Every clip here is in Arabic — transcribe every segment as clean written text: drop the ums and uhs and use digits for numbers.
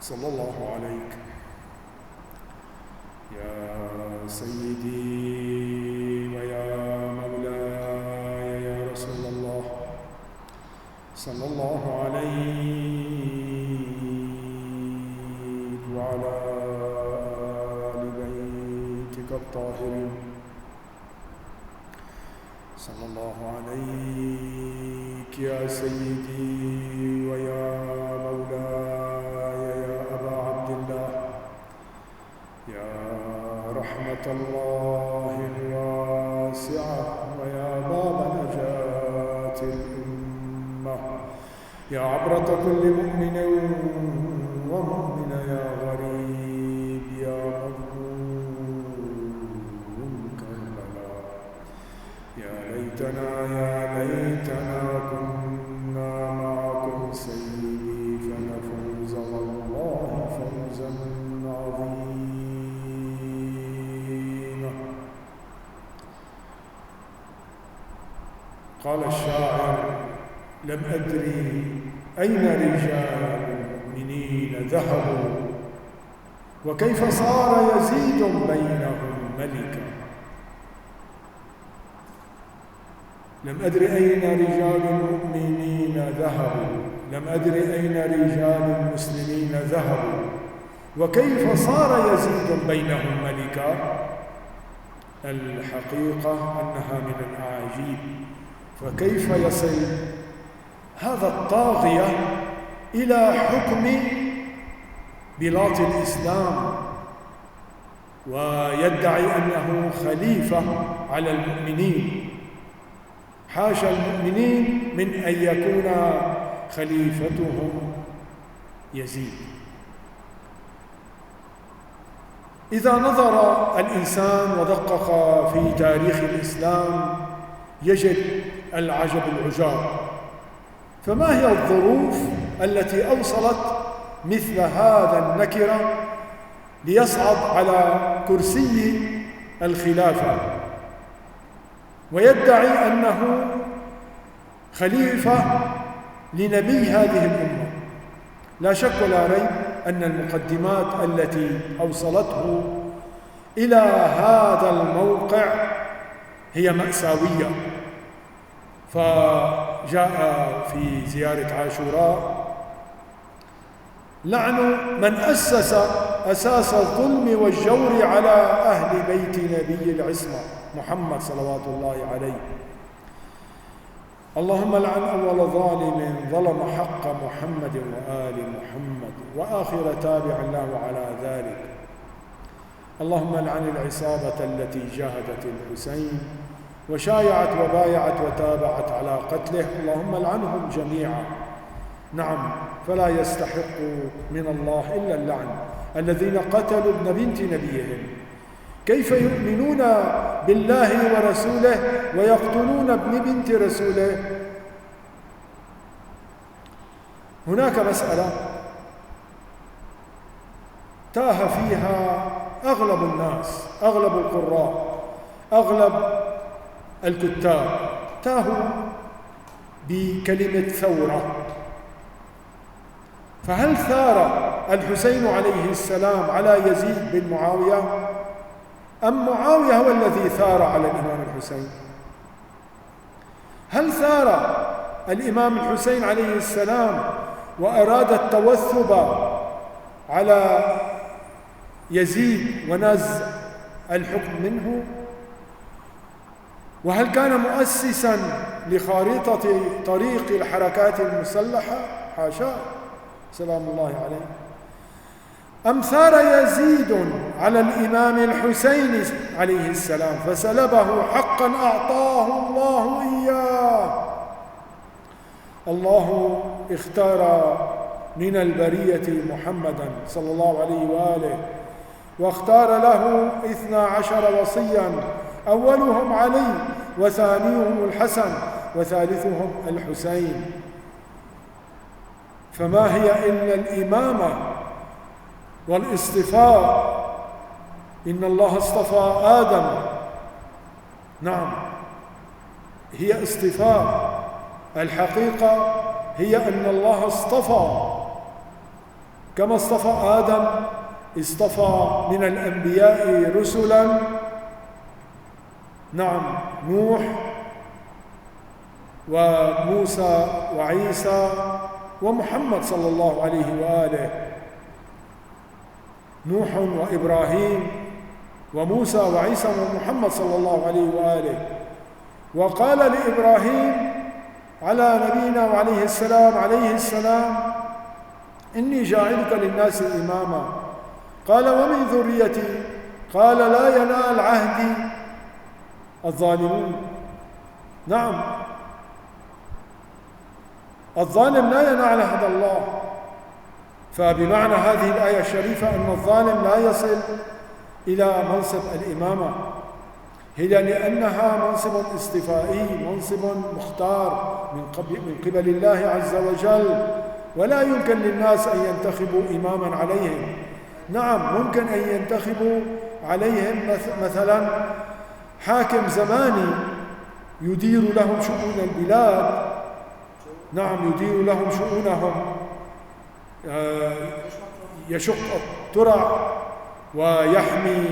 صلى الله عليك يا سيدي ويا مولاي يا رسول الله صلى الله عليك وعلى آل بيتك الطاهرين صلى الله عليك يا سيدي ويا مولاي يا أبا عبد الله يا رحمة الله الواسعة ويا باب نجاة الأمة يا عبرة كل مؤمن ومؤمنة يا غريب يا مظلوم كربلاء يا ليتنا كنا معكم سيدي فنفوز والله فوزا عظيما. قال الشاعر: لم أدري أين رجال المؤمنين ذهبوا وكيف صار يزيد بينهم ملكا. لم أدري أين رجال المؤمنين ذهبوا، لم أدري أين رجال المسلمين ذهبوا وكيف صار يزيد بينهم ملكا. الحقيقة أنها من الأعاجيب، فكيف يصل هذا الطاغية إلى حكم بلاط الإسلام ويدعي أنه خليفة على المؤمنين؟ حاشا المؤمنين من أن يكون خليفتهم يزيد. إذا نظر الإنسان ودقق في تاريخ الإسلام يجد العجب العجاب. فما هي الظروف التي أوصلت مثل هذا النكرة ليصعد على كرسي الخلافة ويدعي أنه خليفة لنبي هذه الأمة؟ لا شك ولا ريب أن المقدمات التي أوصلته إلى هذا الموقع هي مأساوية. فجاء في زيارة عاشوراء لعن من أسس أساس الظلم والجور على أهل بيت نبي العصمة محمد صلوات الله عليه. اللهم لعن أول ظالم ظلم حق محمد وآل محمد وآخر تابع له على ذلك. اللهم لعن العصابة التي جاهدت الحسين وشايعت وبايعت وتابعت على قتله. اللهم لعنهم جميعا. نعم، فلا يستحق من الله إلا اللعن الذين قتلوا ابن بنت نبيهم. كيف يؤمنون بالله ورسوله ويقتلون ابن بنت رسوله؟ هناك مسألة تاه فيها أغلب الناس، أغلب القراء، أغلب الكتاب، تاهوا بكلمة ثورة. فهل ثار الحسين عليه السلام على يزيد بن معاوية أم معاوية هو الذي ثار على الإمام الحسين؟ هل ثار الإمام الحسين عليه السلام وأراد التوثب على يزيد ونزع الحكم منه؟ وهل كان مؤسسا لخارطة طريق الحركات المسلحة؟ حاشا، سلام الله عليه. أم ثار يزيد على الإمام الحسين عليه السلام فسلبه حقا أعطاه الله إياه؟ الله اختار من البرية محمدا صلى الله عليه وآله، واختار له 12 وصيا، أولهم علي وثانيهم الحسن وثالثهم الحسين. فما هي إلا الإمامة والاصطفاء. إن الله اصطفى آدم، نعم، هي اصطفاء. الحقيقة هي أن الله اصطفى كما اصطفى آدم اصطفى من الأنبياء رسلا، نعم، نوح وموسى وعيسى ومحمد صلى الله عليه وآله. نوح وإبراهيم وموسى وعيسى ومحمد صلى الله عليه وآله. وقال لإبراهيم على نبينا وعليه السلام إني جاعلك للناس إماما. قال ومن ذريتي؟ قال لا ينال عهدي الظالمون. نعم، الظالم لا ينال عهد الله. فبمعنى هذه الآية الشريفة أن الظالم لا يصل إلى منصب الإمامة، هي لأنها منصب اصطفائي، منصب مختار من قبل الله عز وجل، ولا يمكن للناس أن ينتخبوا إماما عليهم. نعم، ممكن أن ينتخبوا عليهم مثلا حاكم زماني يدير لهم شؤون البلاد، نعم، يدير لهم شؤونهم، يشق الترع ويحمي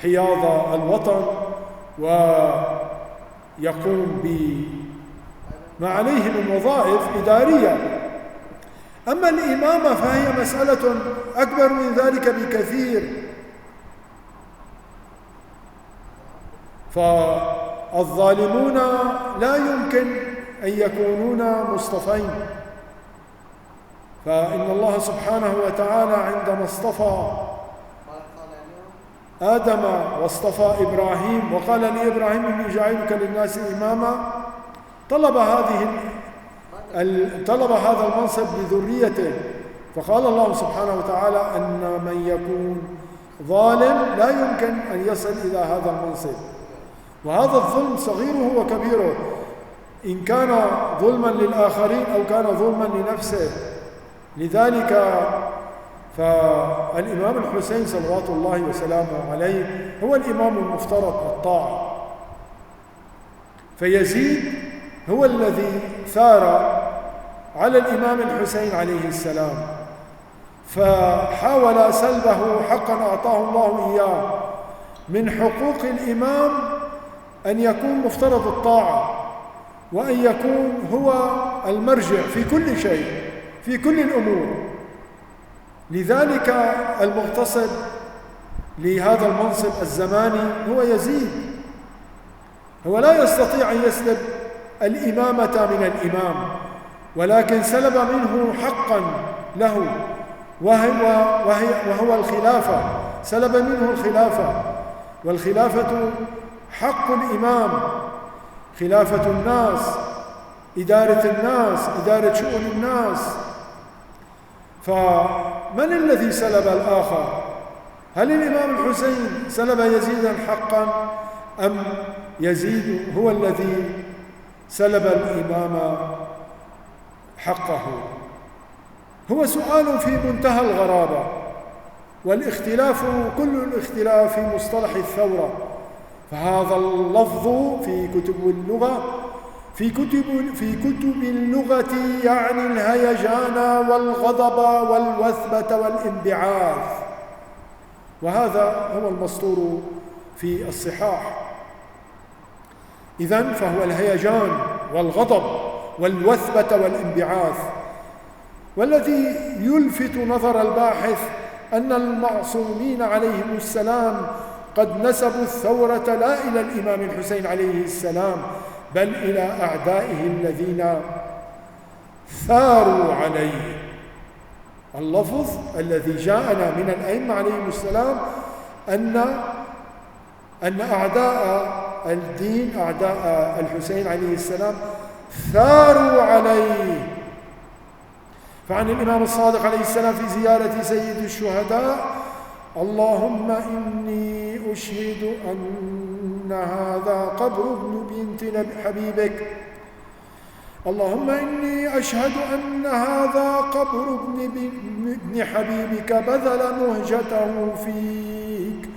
حياض الوطن ويقوم بما عليه من وظائف إدارية. أما الإمامة فهي مسألة أكبر من ذلك بكثير. فالظالمون لا يمكن أن يكونون مصطفين. فإن الله سبحانه وتعالى عندما اصطفى آدم واصطفى إبراهيم وقال لإبراهيم إني جاعلك للناس إماما، طلب هذا المنصب لذريته. فقال الله سبحانه وتعالى أن من يكون ظالم لا يمكن أن يصل إلى هذا المنصب. وهذا الظلم صغيره وكبيره، إن كان ظلما للآخرين أو كان ظلما لنفسه. لذلك فالإمام الحسين صلوات الله وسلامه عليه هو الإمام المفترض الطاعة. فيزيد هو الذي ثار على الإمام الحسين عليه السلام، فحاول سلبه حقا أعطاه الله إياه من حقوق الإمام أن يكون مفترض الطاعة، وأن يكون هو المرجع في كل شيء، في كل الأمور. لذلك المغتصب لهذا المنصب الزماني هو يزيد. هو لا يستطيع أن يسلب الإمامة من الإمام، ولكن سلب منه حقا له وهو الخلافة. سلب منه الخلافة، والخلافة حق الإمام، خلافة الناس، إدارة الناس، إدارة شؤون الناس. فمن الذي سلب الآخر؟ هل الإمام الحسين سلب يزيدا حقا، أم يزيد هو الذي سلب الإمام حقه؟ هو سؤال في منتهى الغرابة، والاختلاف كل الاختلاف في مصطلح الثورة. فهذا اللفظ في كتب اللغة في كتب اللغة يعني الهيجان والغضب والوثبة والانبعاث، وهذا هو المسطور في الصحاح. إذن فهو الهيجان والغضب والوثبة والانبعاث. والذي يلفت نظر الباحث أن المعصومين عليهم السلام قد نسبوا الثورة لا إلى الإمام الحسين عليه السلام، بل إلى أعدائه الذين ثاروا عليه. اللفظ الذي جاءنا من الأئمة عليهم السلام أن أعداء الدين، أعداء الحسين عليه السلام، ثاروا عليه. فعن الإمام الصادق عليه السلام في زيارة سيد الشهداء: اللهم إني أشهد أن هذا قبر ابن بنت حبيبك. اللهم إني أشهد أن هذا قبر ابن حبيبك بذل مهجته فيك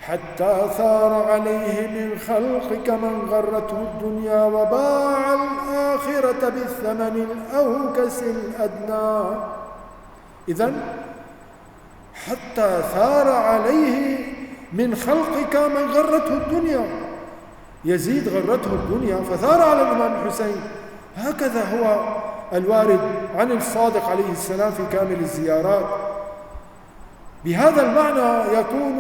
حتى ثار عليه من خلقك من غرته الدنيا وباع الآخرة بالثمن الأوكس الأدنى. إذن حتى ثار عليه من خلقك من غرته الدنيا. يزيد غرته الدنيا فثار على الإمام الحسين. هكذا هو الوارد عن الصادق عليه السلام في كامل الزيارات. بهذا المعنى يكون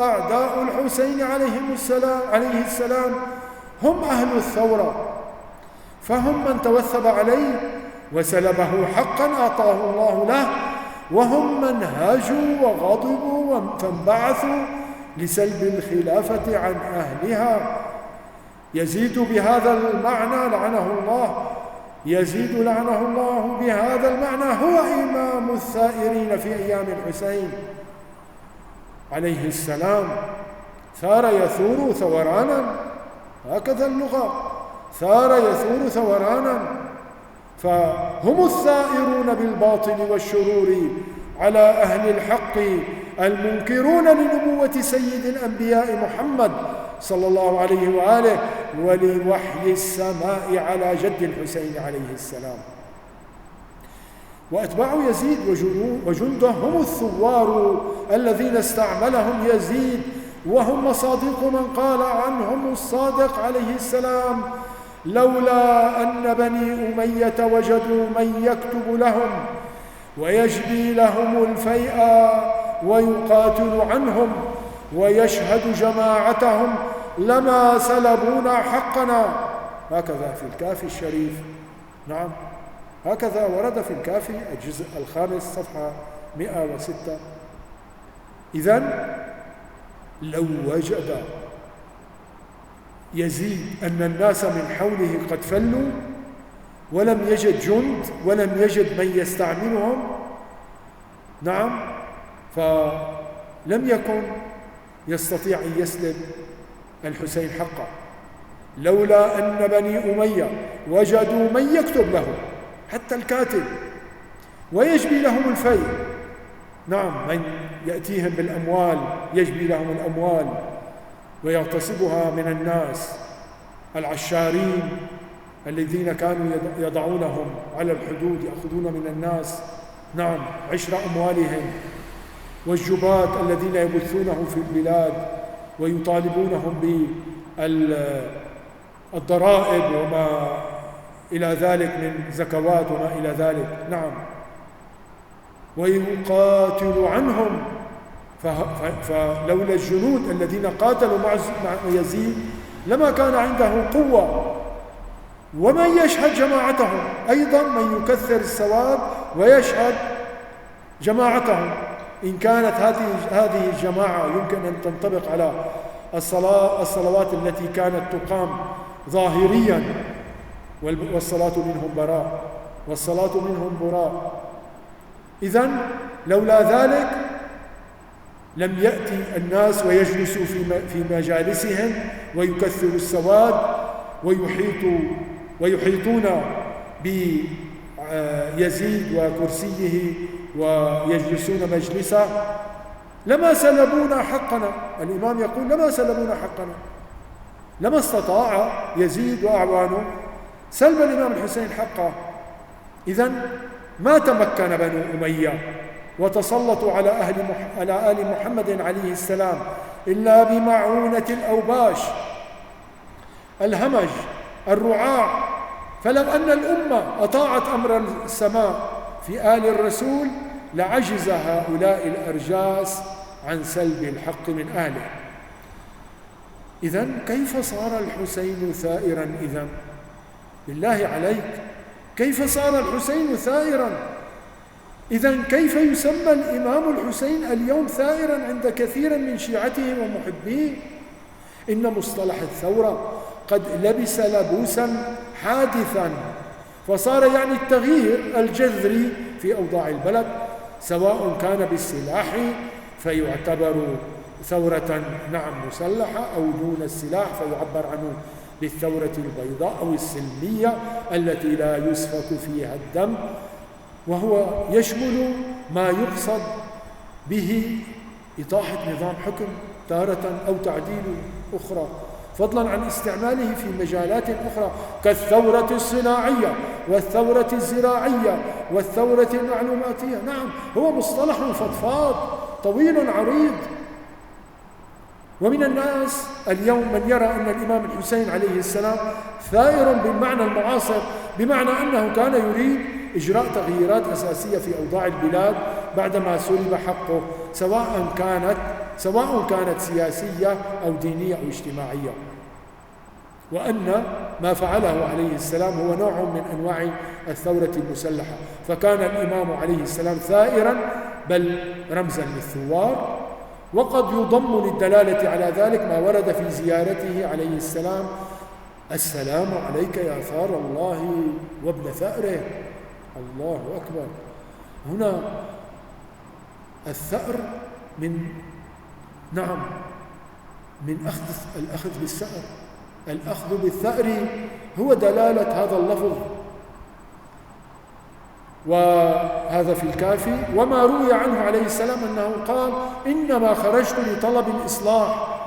أعداء الحسين عليه السلام هم أهل الثورة، فهم من توثب عليه وسلبه حقا أعطاه الله له، وهم من هاجوا وغضبوا فانبعثوا لسلب الخلافة عن أهلها. يزيد بهذا المعنى لعنه الله، يزيد لعنه الله بهذا المعنى هو إمام الثائرين في أيام الحسين عليه السلام. ثار يثور ثورانا، هكذا اللغة، ثار يثور ثورانا. فهم الثائرون بالباطل والشرور على أهل الحق المنكرون لنبوة سيد الأنبياء محمد صلى الله عليه وآله ولوحي السماء على جد الحسين عليه السلام. وأتباع يزيد وجنده هم الثوار الذين استعملهم يزيد، وهم مصادق من قال عنهم الصادق عليه السلام: لولا أن بني أمية وجدوا من يكتب لهم ويجبي لهم الفيء ويقاتل عنهم ويشهد جماعتهم لما سلبونا حقنا. هكذا في الكافي الشريف. نعم، هكذا ورد في الكافي الجزء 5 صفحة 106. إذن لو وجد يزيد أن الناس من حوله قد فلوا ولم يجد جند ولم يجد من يستعملهم، نعم، فلم يكن يستطيع أن يسلب الحسين حقه. لولا أن بني أمية وجدوا من يكتب له، حتى الكاتب، ويجبي لهم الفيء، نعم، من يأتيهم بالأموال، يجبي لهم الأموال ويغتصبها من الناس، العشارين الذين كانوا يضعونهم على الحدود يأخذون من الناس، نعم، عشر أموالهم، والجبات الذين يبثونه في البلاد ويطالبونهم بالضرائب وما إلى ذلك من زكوات وما إلى ذلك، نعم، ويقاتل عنهم. فلولا الجنود الذين قاتلوا مع يزيد لما كان عنده قوة. ومن يشهد جماعتهم، أيضا من يكثر السواد ويشهد جماعتهم. إن كانت هذه الجماعة يمكن أن تنطبق على الصلوات التي كانت تقام ظاهريا، والصلاة منهم براء والصلاة منهم براء. إذن لولا ذلك لم يأتي الناس ويجلسوا في مجالسهم ويكثروا السواد ويحيطون بيزيد وكرسيه ويجلسون مجلسه. لما سلبونا حقنا، الإمام يقول: لما سلبونا حقنا. لما استطاع يزيد وأعوانه سلب الإمام الحسين حقه. إذن ما تمكن بنو أمية وتسلطوا على آل محمد عليه السلام إلا بمعونة الأوباش الهمج الرعاع. فلو أن الأمة أطاعت أمر السماء في آل الرسول لعجز هؤلاء الأرجاس عن سلب الحق من آله. إذن كيف صار الحسين ثائرا؟ إذن بالله عليك، كيف صار الحسين ثائرا؟ إذن كيف يسمى الإمام الحسين اليوم ثائرا عند كثير من شيعته ومحبيه؟ إن مصطلح الثورة قد لبس لبوسا حادثا، فصار يعني التغيير الجذري في أوضاع البلد، سواء كان بالسلاح فيعتبر ثورة، نعم، مسلحة، أو دون السلاح فيعبر عنه بالثورة البيضاء أو السلمية التي لا يسفك فيها الدم، وهو يشمل ما يقصد به إطاحة نظام حكم تارة أو تعديل أخرى، فضلا عن استعماله في مجالات أخرى كالثورة الصناعية والثورة الزراعية والثورة المعلوماتية. نعم، هو مصطلح فضفاض طويل عريض. ومن الناس اليوم من يرى أن الإمام الحسين عليه السلام ثائر بالمعنى المعاصر، بمعنى أنه كان يريد إجراء تغييرات أساسية في أوضاع البلاد بعدما سلب حقه، سواء كانت سياسية أو دينية أو اجتماعية، وأن ما فعله عليه السلام هو نوع من أنواع الثورة المسلحة. فكان الإمام عليه السلام ثائرا بل رمزا للثوار. وقد يضم للدلالة على ذلك ما ورد في زيارته عليه السلام: السلام عليك يا ثار الله وابن ثأره. الله أكبر. هنا الثأر من الأخذ بالثأر. الأخذ بالثأر هو دلالة هذا اللفظ، وهذا في الكافي. وما روي عنه عليه السلام أنه قال: إنما خرجت لطلب الإصلاح.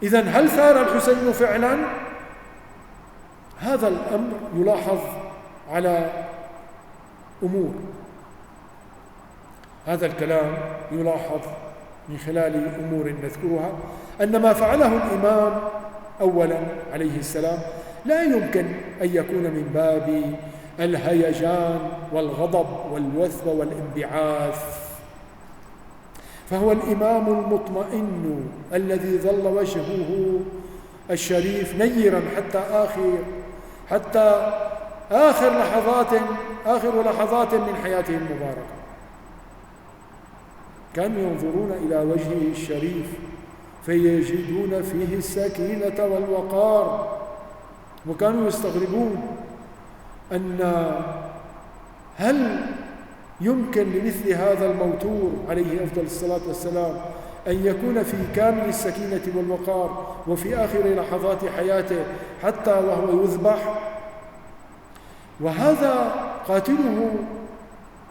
إذن هل ثار الحسين فعلا؟ هذا الأمر يلاحظ على أمور. هذا الكلام يلاحظ من خلال أمور نذكرها: أن ما فعله الإمام أولا عليه السلام لا يمكن أن يكون من باب الهيجان والغضب والوثب والانبعاث، فهو الإمام المطمئن الذي ظل وجهه الشريف نيرا حتى آخر لحظات من حياته المباركة. كانوا ينظرون إلى وجهه الشريف فيجدون فيه السكينة والوقار، وكانوا يستغربون أن هل يمكن لمثل هذا الموتور عليه أفضل الصلاة والسلام أن يكون في كامل السكينة والوقار وفي آخر لحظات حياته حتى وهو يذبح؟ وهذا قاتله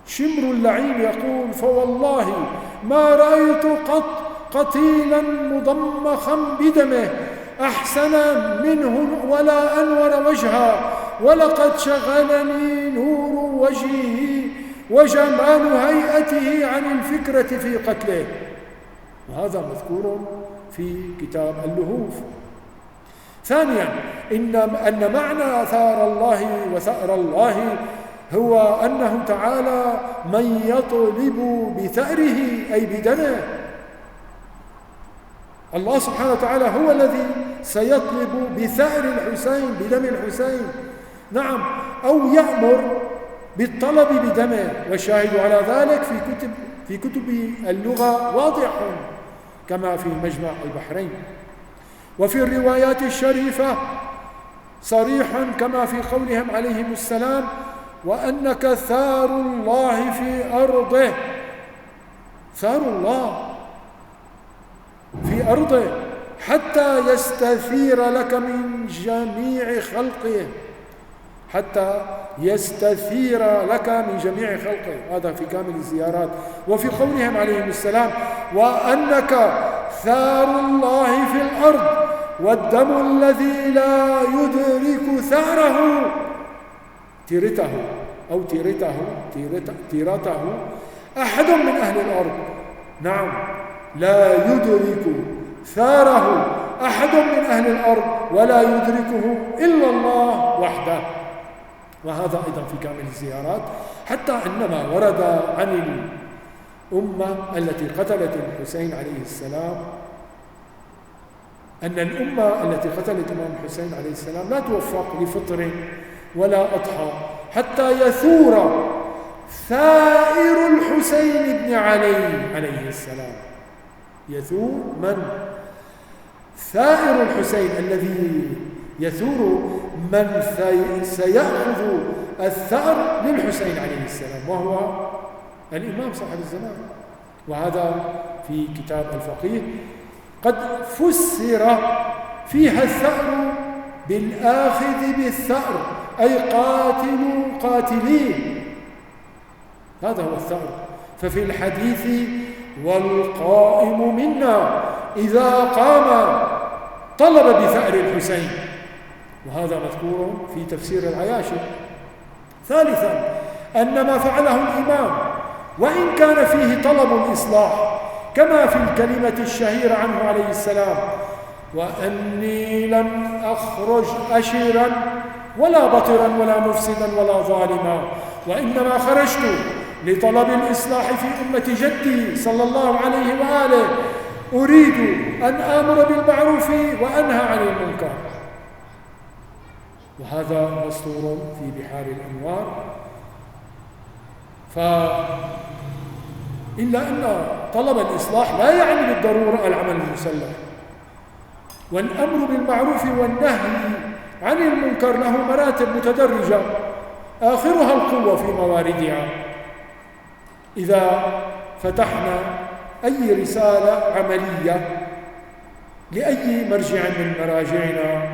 شمر اللعين يقول: فوالله ما رأيت قط قتيلا مضمخا بدمه أحسن منه ولا أنور وجها، ولقد شغلني نور وجهه وجمال هيئته عن الفكرة في قتله. وهذا مذكور في كتاب اللهوف. ثانيا، أن معنى ثار الله وثأر الله هو أنه تعالى من يطلب بثأره أي بدمه. الله سبحانه وتعالى هو الذي سيطلب بثأر الحسين، بدم الحسين، نعم، أو يأمر بالطلب بدمه. والشاهد على ذلك في كتب اللغة واضح كما في مجمع البحرين، وفي الروايات الشريفة صريح كما في قولهم عليهم السلام: وأنك ثار الله في أرضه. ثار الله في أرضه حتى يستثير لك من جميع خلقه، حتى يستثير لك من جميع خلقه. هذا في كامل الزيارات. وفي قولهم عليهم السلام: وأنك ثار الله في الأرض والدم الذي لا يدرك ثأره تيرته أحد من أهل الأرض. نعم، لا يدرك ثاره أحد من أهل الأرض ولا يدركه إلا الله وحده. وهذا أيضا في كامل الزيارات. حتى إنما ورد عن الأمة التي قتلت الحسين عليه السلام أن الأمة التي قتلت الإمام الحسين عليه السلام لا توفق لفطر ولا أضحى حتى يثور ثائر الحسين بن علي عليه السلام. يثور من؟ ثائر الحسين الذي يثور من سيأخذ الثأر للحسين عليه السلام، وهو الإمام صاحب الزمان. وهذا في كتاب الفقيه قد فسر فيها الثأر بالآخذ بالثأر، أي قاتلين. هذا هو الثأر. ففي الحديث: والقائم منا إذا قام طلب بثأر الحسين. وهذا مذكور في تفسير العياشي. ثالثا، أن ما فعله الإمام وإن كان فيه طلب الإصلاح كما في الكلمة الشهيرة عنه عليه السلام: وأني لم أخرج أشيرا ولا بطرا ولا مفسدا ولا ظالما، وإنما خرجت لطلب الإصلاح في أمة جدي صلى الله عليه وآله، أريد أن آمر بالمعروف وأنهى عن المنكر. وهذا مسطور في بحار الأنوار. إلا أن طلب الإصلاح لا يعني بالضرورة العمل المسلح، والأمر بالمعروف والنهي عن المنكر له مراتب متدرجة آخرها القوة في مواردها. إذا فتحنا أي رسالة عملية لأي مرجع من مراجعنا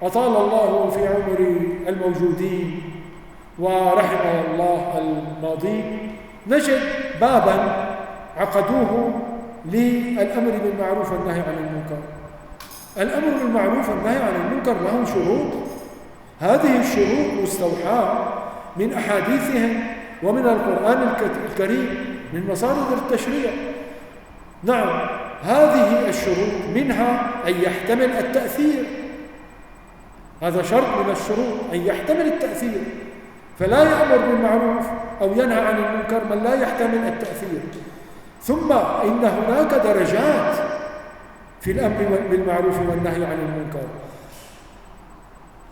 أطال الله في عمر الموجودين ورحمه الله الماضين، نجد بابا عقدوه للأمر بالمعروف والنهي عن المنكر. الأمر بالمعروف والنهي عن المنكر له شروط، هذه الشروط مستوحاة من أحاديثهم ومن القرآن الكريم من مصادر التشريع. نعم، هذه الشروط منها أن يحتمل التأثير، هذا شرط من الشروط أن يحتمل التأثير، فلا يأمر بالمعروف أو ينهى عن المنكر من لا يحتمل التأثير. ثم إن هناك درجات في الأمر بالمعروف والنهي عن المنكر،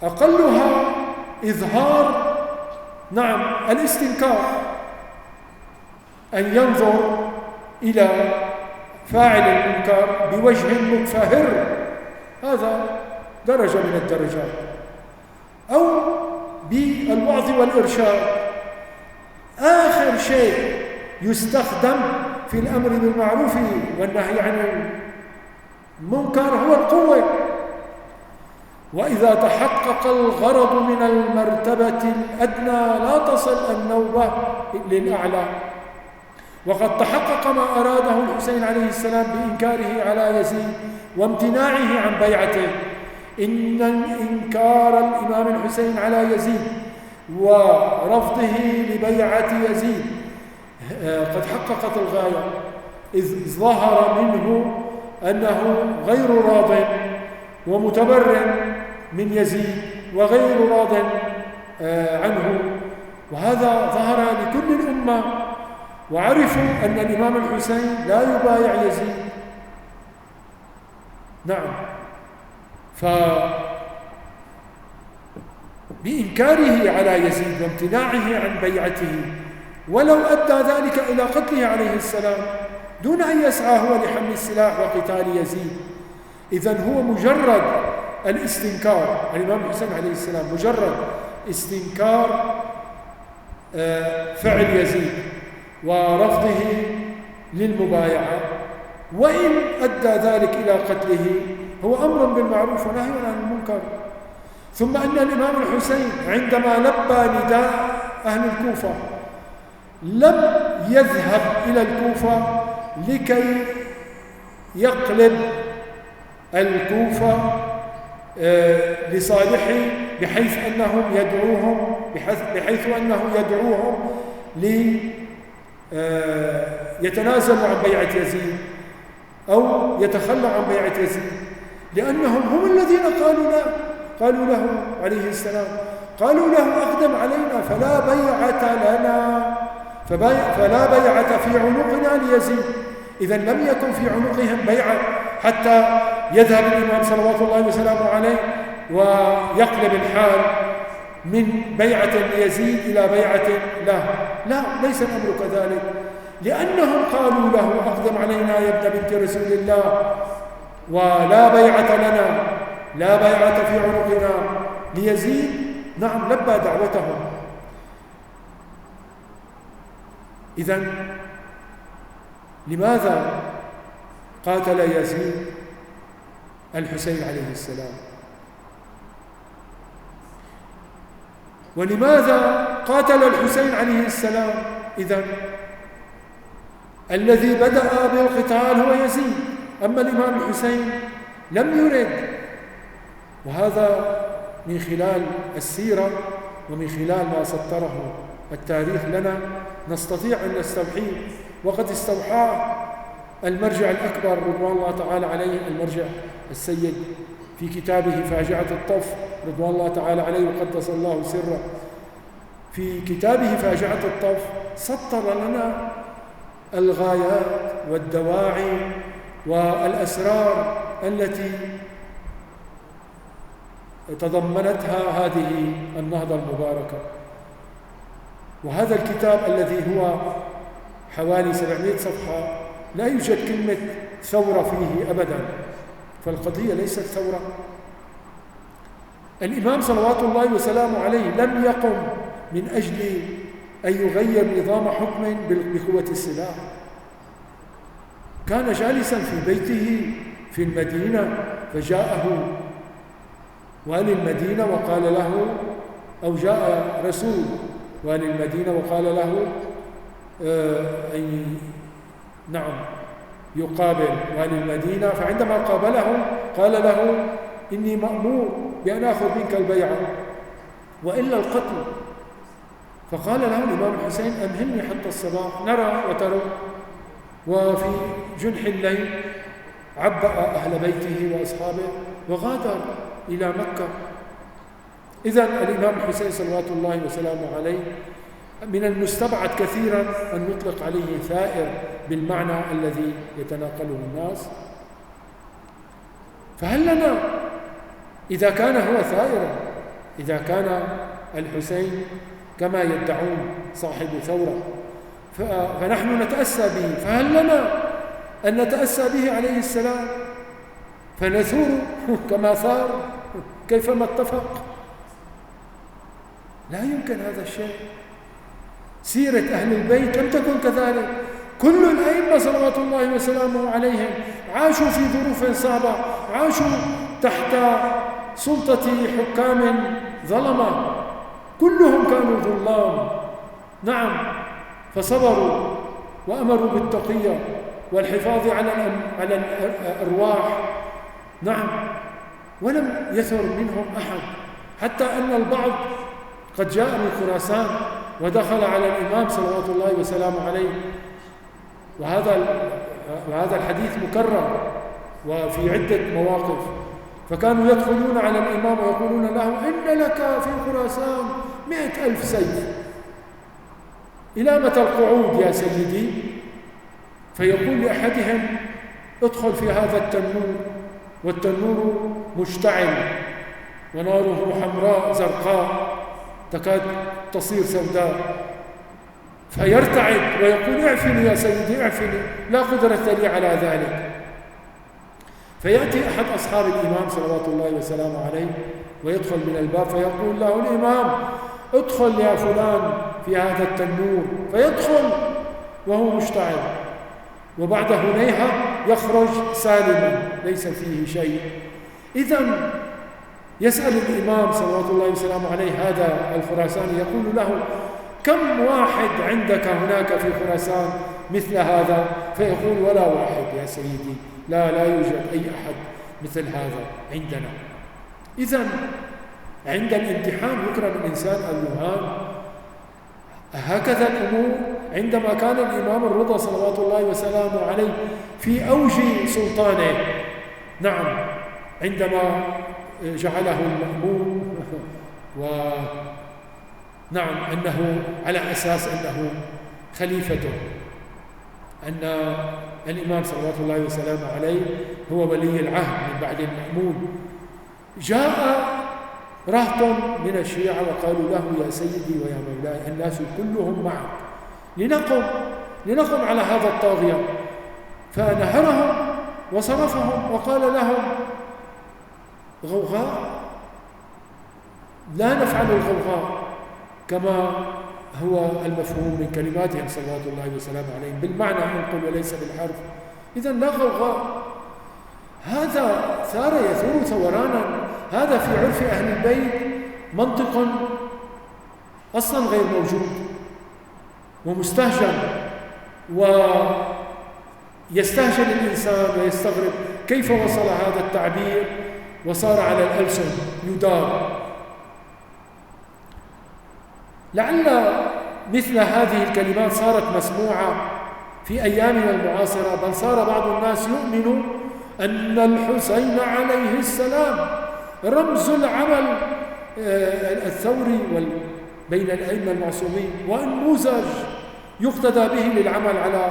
أقلها إظهار الاستنكار، أن ينظر إلى فاعل المنكر بوجه متفهر، هذا درجة من الدرجات، أو بالوعظ والإرشاد. آخر شيء يستخدم في الأمر بالمعروف والنهي عن المنكر هو القوة. وإذا تحقق الغرض من المرتبة الأدنى لا تصل النوبة للأعلى. وقد تحقق ما أراده الحسين عليه السلام بإنكاره على يزيد وامتناعه عن بيعته. إن إنكار الإمام الحسين على يزيد ورفضه لبيعة يزيد قد حققت الغاية، إذ ظهر منه أنه غير راض ومتبرئ من يزيد وغير راض عنه، وهذا ظهر لكل الأمة، وعرفوا أن الإمام الحسين لا يبايع يزيد. نعم، بإنكاره على يزيد وامتناعه عن بيعته، ولو أدى ذلك إلى قتله عليه السلام دون أن يسعى هو لحمل السلاح وقتال يزيد. إذن هو مجرد الاستنكار، الإمام الحسين عليه السلام مجرد استنكار فعل يزيد ورفضه للمبايعة، وإن أدى ذلك إلى قتله هو أمر بالمعروف ونهي عن المنكر. ثم أن الإمام الحسين عندما لبى نداء أهل الكوفة لم يذهب إلى الكوفة لكي يقلب الكوفة لصالحه، بحيث أنه يدعوهم ليتنازلوا عن بيعة يزيد أو يتخلوا عن بيعة يزيد، لأنهم هم الذين قالوا له عليه السلام، قالوا له أقدم علينا فلا بيعة لنا، فلا بيعة في عنقنا ليزيد. إذن لم يكن في عنقهم بيعة حتى يذهب الإمام صلوات الله وسلامه عليه ويقلب الحال من بيعة ليزيد إلى بيعة له. لا، ليس الأمر كذلك، لأنهم قالوا له أقدم علينا يا ابن بنت رسول الله، ولا بيعة لنا، لا بيعة في عنقنا ليزيد. نعم، لبى دعوتهم. إذن لماذا قاتل يزيد الحسين عليه السلام؟ ولماذا قاتل الحسين عليه السلام؟ إذن الذي بدأ بالقتال هو يزيد، أما الإمام الحسين لم يرد. وهذا من خلال السيرة ومن خلال ما سطره التاريخ لنا نستطيع أن نستوحيه، وقد استوحاه المرجع الأكبر رضوان الله تعالى عليه، المرجع السيد في كتابه فاجعة الطف رضوان الله تعالى عليه وقدس الله سره، في كتابه فاجعة الطف سطر لنا الغايات والدواعي والأسرار التي تضمنتها هذه النهضة المباركة. وهذا الكتاب الذي هو حوالي 700 صفحة لا يوجد كلمة ثورة فيه أبدا، فالقضية ليست ثورة. الإمام صلوات الله وسلامه عليه لم يقم من أجل أن يغير نظام حكم بقوة السلاح، كان جالسا في بيته في المدينة، فجاءه والي المدينة وقال له، أو جاء رسول والي المدينة وقال له نعم يقابل والي المدينة، فعندما قابله قال له إني مأمور بأن أخذ منك البيعة وإلا القتل. فقال له الإمام الحسين أمهلني حتى الصباح نرى وترى. وفي جنح الليل عبأ أهل بيته وأصحابه وغادر إلى مكة. إذن الإمام الحسين صلوات الله وسلامه عليه من المستبعد كثيرا أن نطلق عليه ثائر بالمعنى الذي يتناقله الناس. فهل لنا إذا كان هو ثائرا، إذا كان الحسين كما يدعون صاحب ثورة فنحن نتأسى به، فهل لنا أن نتأسى به عليه السلام فنثور كما ثار كيفما اتفق؟ لا يمكن هذا الشيء. سيرة أهل البيت لم تكن كذلك. كل الأئمة صلوات الله وسلامه عليهم عاشوا في ظروف صعبة، عاشوا تحت سلطة حكام ظلمة، كلهم كانوا ظلام، نعم، فصبروا وأمروا بالتقية والحفاظ على الأرواح، نعم، ولم يثر منهم أحد، حتى أن البعض قد جاء من خراسان ودخل على الإمام صلوات الله وسلامه عليه، وهذا الحديث مكرر وفي عدة مواقف، فكانوا يدخلون على الإمام ويقولون له إن لك في خراسان 100,000 سيف، إلى متى القعود يا سيدي؟ فيقول لأحدهم ادخل في هذا التنور، والتنور مشتعل وناره حمراء زرقاء تكاد تصير سوداء، فيرتعد ويقول اعفني يا سيدي اعفني، لا قدرة لي على ذلك. فيأتي أحد أصحاب الإمام صلوات الله وسلامه عليه ويدخل من الباب فيقول له الإمام ادخل يا فلان في هذا التنور، فيدخل وهو مشتعل، وبعد هنيهة يخرج سالما ليس فيه شيء. إذن يسأل الإمام صلوات الله وسلامه عليه هذا الخراساني يقول له كم واحد عندك هناك في خراسان مثل هذا؟ فيقول ولا واحد يا سيدي، لا يوجد أي أحد مثل هذا عندنا. إذن عند الامتحان يكرم الإنسان أن يهان. هكذا الأمور عندما كان الإمام الرضا صلوات الله وسلامه عليه في أوج سلطانه، نعم، عندما جعله المأمون ونعم أنه على أساس أنه خليفته، أن الإمام صلوات الله وسلامه عليه هو ولي العهد من بعد المأمون، جاء رهط من الشيعة وقالوا له يا سيدي ويا مولاي الناس كلهم معك، لنقم على هذا الطاغية. فنهرهم وصرفهم وقال لهم غوغاء، لا نفعل الغوغاء كما هو المفهوم من كلماتهم صلوات الله وسلامه عليهم، بالمعنى انقل وليس بالحرف. إذن لا غوغاء، هذا ثار يثور ثورانا، هذا في عرف أهل البيت منطق أصلا غير موجود ومستهجن، ويستهجن الإنسان ويستغرب كيف وصل هذا التعبير وصار على الألسن يدار. لعل مثل هذه الكلمات صارت مسموعة في أيامنا المعاصرة، بل صار بعض الناس يؤمن أن الحسين عليه السلام رمز العمل الثوري بين الأئمة المعصومين، ونموذج يقتدى به للعمل على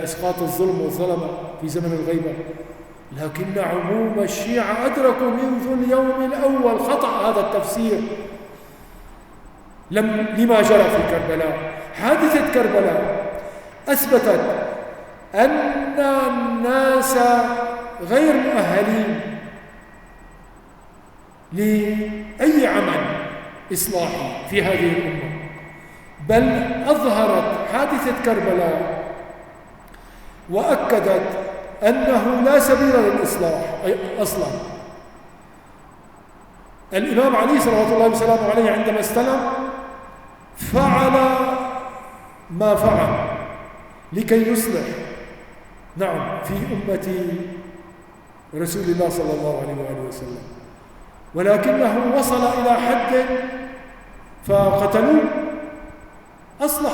إسقاط الظلم والظلمة في زمن الغيبة. لكن عموم الشيعة أدركوا منذ اليوم الأول خطأ هذا التفسير لما جرى في كربلاء. حادثة كربلاء أثبتت أن الناس غير مؤهلين لأي عمل إصلاحي في هذه الأمة، بل أظهرت حادثة كربلاء وأكدت أنه لا سبيل للإصلاح أصلا. الإمام علي صلوات الله وسلامه عليه عندما استلم فعل ما فعل لكي يصلح في أمة رسول الله صلى الله عليه وآله وسلم، ولكنه وصل إلى حد فقتلوه. أصلح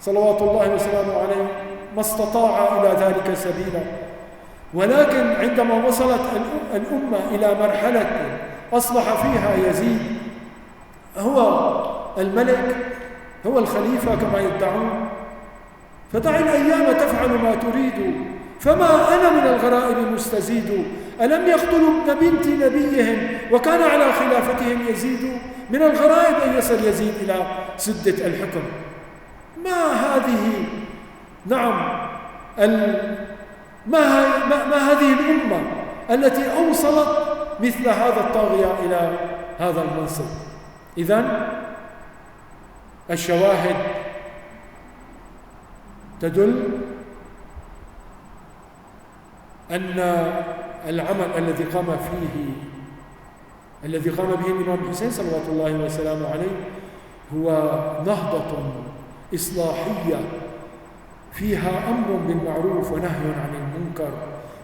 صلوات الله وسلامه عليه ما استطاع إلى ذلك سبيلا، ولكن عندما وصلت الأمة إلى مرحلة أصلح فيها يزيد هو الملك هو الخليفة كما يدعون، فدع الأيام تفعل ما تريد، فما أنا من الغرائب مستزيد. ألم يقتلوا ابن بنت نبيهم وكان على خلافتهم يزيد؟ من الغرائب أن يصل يزيد إلى سدة الحكم. ما هذه ما هذه الأمة التي أوصلت مثل هذا الطاغية إلى هذا المنصب؟ إذن الشواهد تدل أن العمل الذي قام به الإمام الحسين صلوات الله وسلامه عليه هو نهضة إصلاحية فيها أمر بالمعروف ونهي عن المنكر،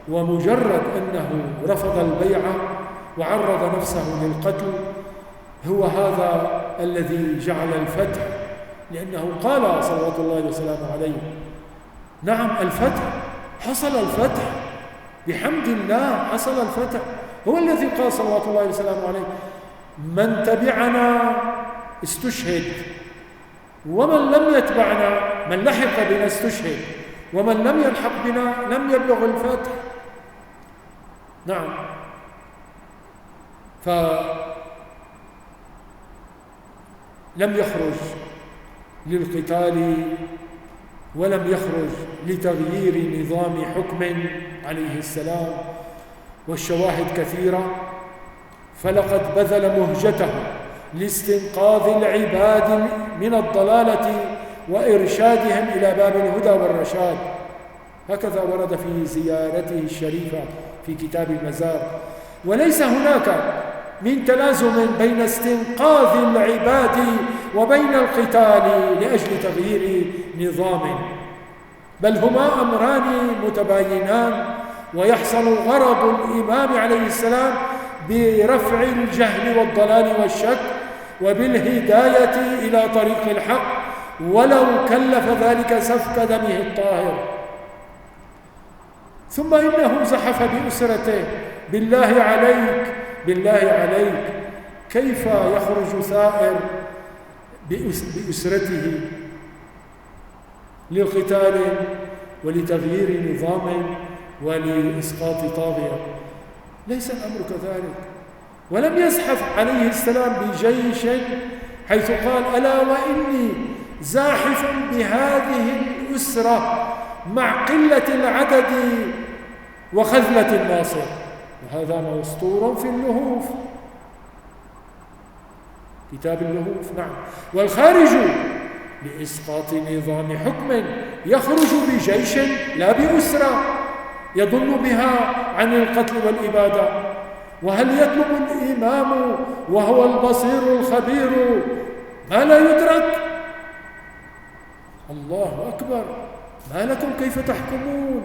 ومجرد أنه رفض البيعة وعرض نفسه للقتل هو هذا الذي جعل الفتح، لأنه قال صلوات الله وسلامه عليه الفتح حصل، الفتح بحمد الله حصل الفتح. هو الذي قال صلوات الله وسلامه عليه من تبعنا استشهد، ومن لم يتبعنا من لحق بنا استشهد، ومن لم يلحق بنا لم يبلغ الفتح. فلم يخرج للقتال ولم يخرج لتغيير نظام حكم عليه السلام، والشواهد كثيرة. فلقد بذل مهجته لاستنقاذ العباد من الضلالة وإرشادهم إلى باب الهدى والرشاد، هكذا ورد في زيارته الشريفة في كتاب المزار. وليس هناك من تلازم بين استنقاذ العباد وبين القتال لأجل تغيير نظام، بل هما أمران متباينان، ويحصل غرض الإمام عليه السلام برفع الجهل والضلال والشك وبالهداية إلى طريق الحق، ولو كلف ذلك سفك دمه الطاهر. ثم إنه زحف بأسرته. بالله عليك كيف يخرج ثائر بأسرته للقتال ولتغيير نظام ولإسقاط طاغية؟ ليس الأمر كذلك. ولم يزحف عليه السلام بجيش حيث قال ألا وإني زاحف بهذه الأسرة مع قلة العدد وخذلة الناصر، وهذا مسطور في اللهوف، كتاب اللهوف. والخارج لإسقاط نظام حكم يخرج بجيش لا بأسرة يضل بها عن القتل والإبادة. وهل يطلب الإمام وهو البصير الخبير ما لا يدرك؟ الله أكبر، ما لكم كيف تحكمون؟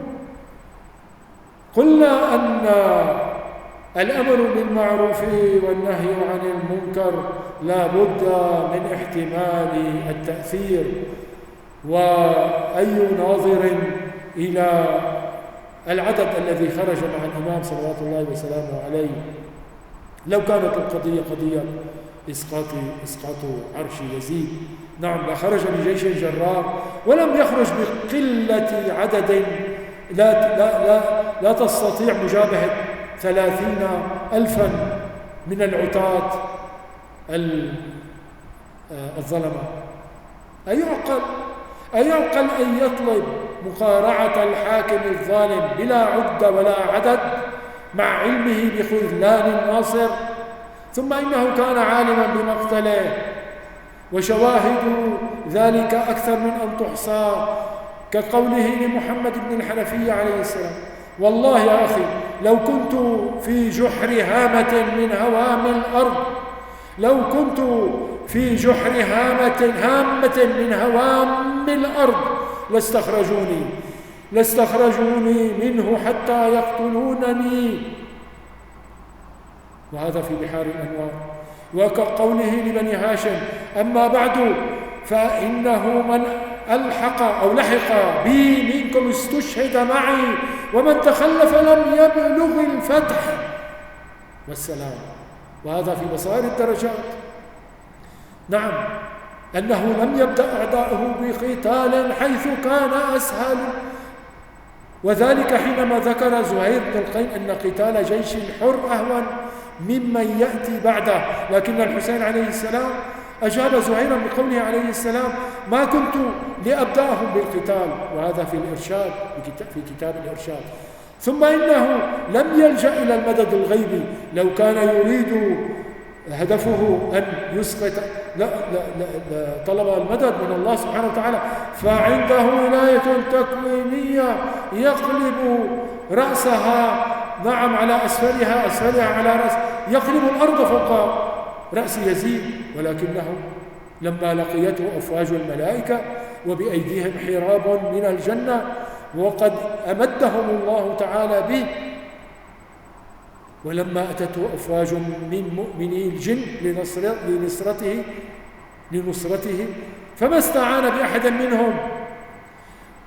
قلنا أن الأمر بالمعروف والنهي عن المنكر لا بد من احتمال التأثير، وأي ناظر إلى العدد الذي خرج مع الإمام صلوات الله وسلامه عليه لو كانت القضية قضية إسقاط عرش يزيد، نعم لخرج بجيش جرار، ولم يخرج بقلة عدد لا تستطيع مجابهة 30,000 من العتاة الظلمة. أيعقل أن يطلب مقارعة الحاكم الظالم بلا عدة ولا عدد مع علمه بخذلان الناصر؟ ثم إنه كان عالما بمقتله، وشواهد ذلك أكثر من أن تحصى، كقوله لمحمد بن الحنفية عليه السلام: والله يا أخي لو كنت في جحر هامة من هوام الأرض، لو كنت في جحر هامة من هوام الأرض لاستخرجوني منه حتى يقتلونني. وهذا في بحار الأنوار. وكقوله لبني هاشم: أما بعد فإنه من لحق بي منكم استشهد معي، ومن تخلف لم يبلغ الفتح والسلام. وهذا في بصائر الدرجات. نعم، أنه لم يبدأ أعداؤه بقتال حيث كان أسهل، وذلك حينما ذكر زهير بن القين أن قتال جيش الحر أهون ممن يأتي بعده، لكن الحسين عليه السلام أجاب زهيرا بقوله عليه السلام: ما كنت لأبدأهم بالقتال. وهذا في الإرشاد، في كتاب الإرشاد. ثم إنه لم يلجأ إلى المدد الغيبي. لو كان يريد هدفه أن يسقط طلب المدد من الله سبحانه وتعالى، فعنده ولاية تكوينية يقلب رأسها على أسفلها على رأس، يقلب الأرض فوق رأس يزيد. ولكنه لما لقيته أفواج الملائكة وبأيديهم حراب من الجنة وقد أمدهم الله تعالى به، ولما أتته أفواج من مؤمني الجن لنصرته فما استعان بأحد منهم.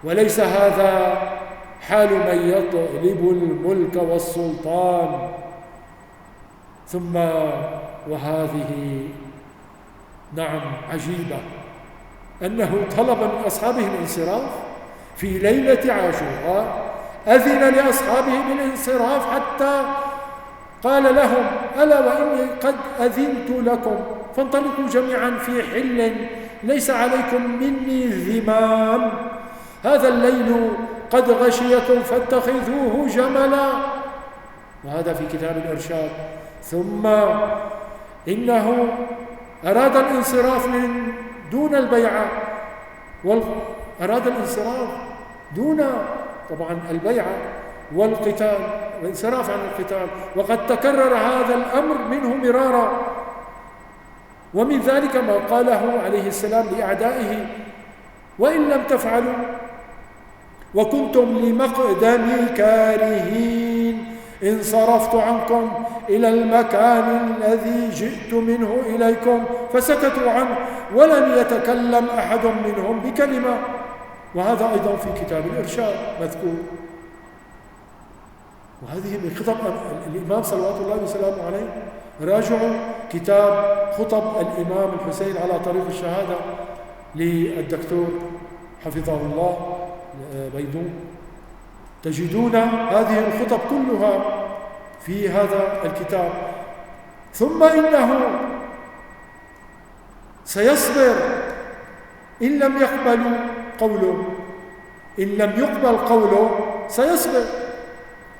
وليس هذا حال من يطلب الملك والسلطان. ثم وهذه عجيبة، أنه طلب من أصحابه الانصراف في ليلة عاشوراء، أذن لأصحابه بالانصراف حتى قال لهم: ألا وإني قد أذنت لكم فانطلقوا جميعا في حل ليس عليكم مني ذمام، هذا الليل قد غشيكم فاتخذوه جملا. وهذا في كتاب الإرشاد. ثم إنه أراد الانصراف دون البيعة، أراد الانصراف دون طبعا البيعة والقتال، الانصراف عن القتال، وقد تكرر هذا الأمر منه مرارا. ومن ذلك ما قاله عليه السلام لأعدائه: وإن لم تفعلوا وكنتم لمقدمي كارهين انصرفت عنكم إلى المكان الذي جئت منه إليكم، فسكتوا عنه ولم يتكلم أحد منهم بكلمة. وهذا أيضا في كتاب الإرشاد مذكور. وهذه من خطب الإمام صلوات الله وسلامه عليه. راجعوا كتاب خطب الإمام الحسين على طريق الشهادة للدكتور حفظه الله بيضون، تجدون هذه الخطب كلها في هذا الكتاب. ثم إنه سيصبر إن لم يقبلوا قوله، إن لم يقبل قوله سيصبر.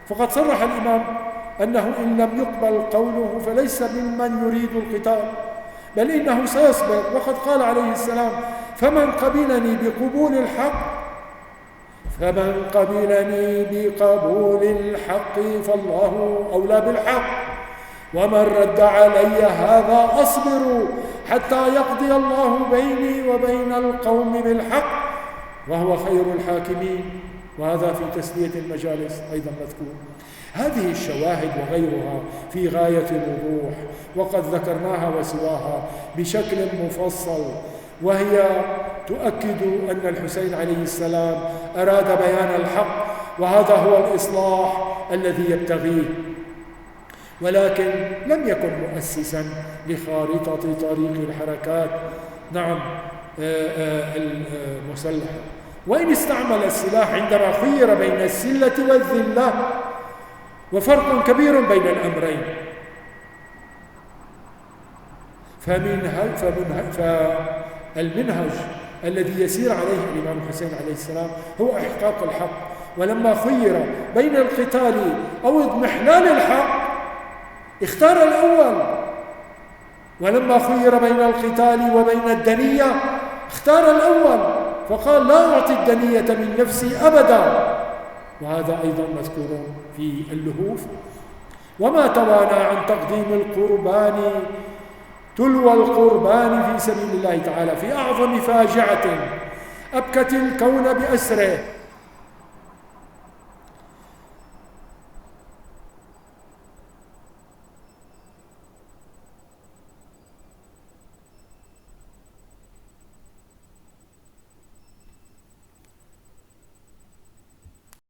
فقد صرح الإمام أنه إن لم يقبل قوله فليس ممن يريد القتال، بل إنه سيصبر. وقد قال عليه السلام: فمن قبلني بقبول الحق فالله أولى بالحق، ومن رد علي هذا أصبر حتى يقضي الله بيني وبين القوم بالحق وهو خير الحاكمين. وهذا في تسلية المجالس أيضا مذكور. هذه الشواهد وغيرها في غاية الوضوح، وقد ذكرناها وسواها بشكل مفصل، وهي تؤكد أن الحسين عليه السلام أراد بيان الحق، وهذا هو الإصلاح الذي يبتغيه، ولكن لم يكن مؤسسا لخارطة طريق الحركات المسلحة، وإن استعمل السلاح عندما خير بين السلة والذلة، وفرق كبير بين الأمرين. فالمنهج الذي يسير عليه الإمام الحسين عليه السلام هو إحقاق الحق، ولما خير بين القتال أو اضمحلال الحق اختار الأول، ولما خير بين القتال وبين الدنية اختار الأول، فقال لا أعطي الدنية من نفسي أبدا، وهذا أيضا مذكور في اللهوف. وما توانى عن تقديم القربان تلو القربان في سبيل الله تعالى في أعظم فاجعة أبكت الكون بأسره